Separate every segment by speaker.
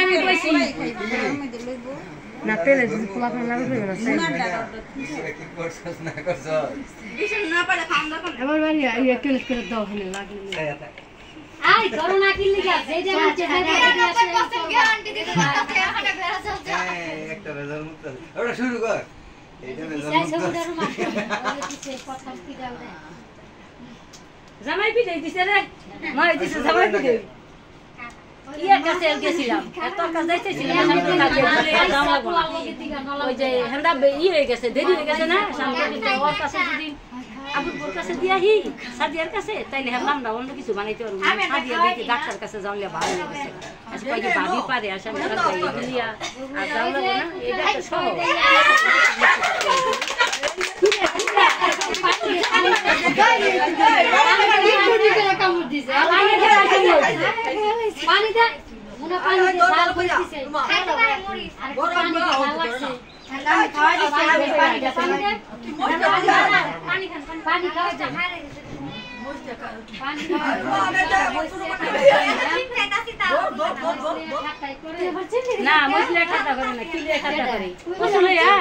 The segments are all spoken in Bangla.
Speaker 1: আমি কইছি না পেলে যদি পোলা ফেলা লাগবে না কি করছস না করছস বিশন না পারে খাম দরকার এবার বাড়ি এই ক্লিক করে দাও হলে লাগলে আই করোনা কি লিখা যে যে নিচে আছে গ্যারান্টি দিতে পারতাছে এখানে বেরা চলছে একটা রেজাল্ট মুক্ত ওটা শুরু কর এইটা রেজাল্ট মুক্ত জামাই পিটাই দিছে রে মাই দিছে জামাই পিটাই ইয়া কাছে গেছিলাম এত কাছে যাইতেছিলাম সামনে কাছে বলে জামা ওই যে হেন্দা ই হয়ে গেছে দেরি হয়ে গেছে না সামনে ওর কাছে যদি আবুর কাছে দিয়াহি সাদিয়ার কাছে তাইলে হেলাম না অন্য কিছু বানাইতে পারবো সাদিয়া দেখি ডাক্তার কাছে যাওলে ভালো হয়ে গেছে আজকে কয়েক ভাবি পারে আসামি কাছে ইয়া আর যাওলে না এটা তো সহজ পানি দে মুনা পানি দে জাল কইতিছে খাইতে পারে মরি আর পানি ভালো লাগছে ঠান্ডা খাওয়া দিছে পানি দে পানি খান পানি খাওয়া যা পানি না মশলা খাতা করে না কি দিয়ে খাতা করে মশলা ইয়া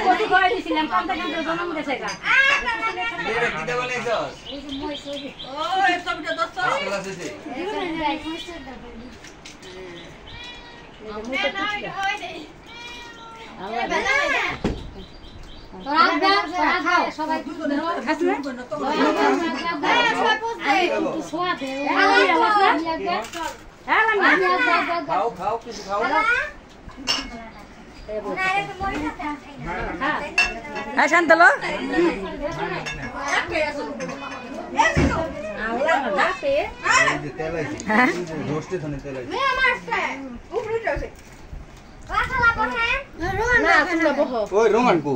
Speaker 1: কত করে দিছিলাম কান্তা কান্তা জনম দেছে কা এরা কি দে বলেছস ও এই সবটা দস্ত ক্লাস আছে সবাই খাও খাও কিছু খাও হ্যাঁ শান্তলো ওই রোমান কো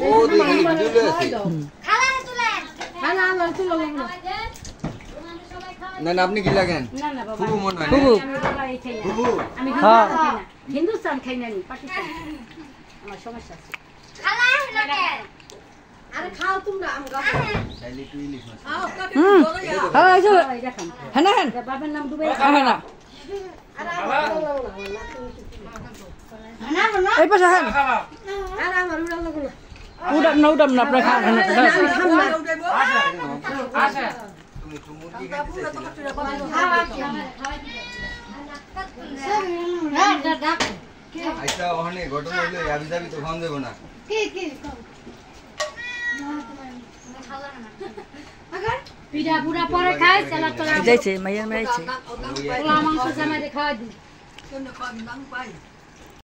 Speaker 1: ও দেখি ভিডিও আছে না না আপনি কি লাগেন না না বাবা ফুবু মন হয় ফুবু ফুবু আমি হিন্দুস্তান খাই না পাকিস্তান আমার সমস্যা আছে খালা লাগে আরে খাও তোমরা আম গাছ চাইলে তুই ইলিশ মাছ হ্যাঁ এই দেখেন হ্যাঁ না বাবার নাম দুবাই হ্যাঁ না এই পাশে হ্যাঁ আরে আমার উড়াম না আপনারা খান না আচ্ছা তুমি মুরগি খাইতে আচ্ছা ওখানে ঘটনা হইলো আবি যাবি তো খাওয়া দেব না কি পিঠা পুরা পরে খায় সালাদ তো যাইছে মাইয়া মাইছে পোলা মাংস জামাই খাওয়া দি কোন খাওয়া দাম পাই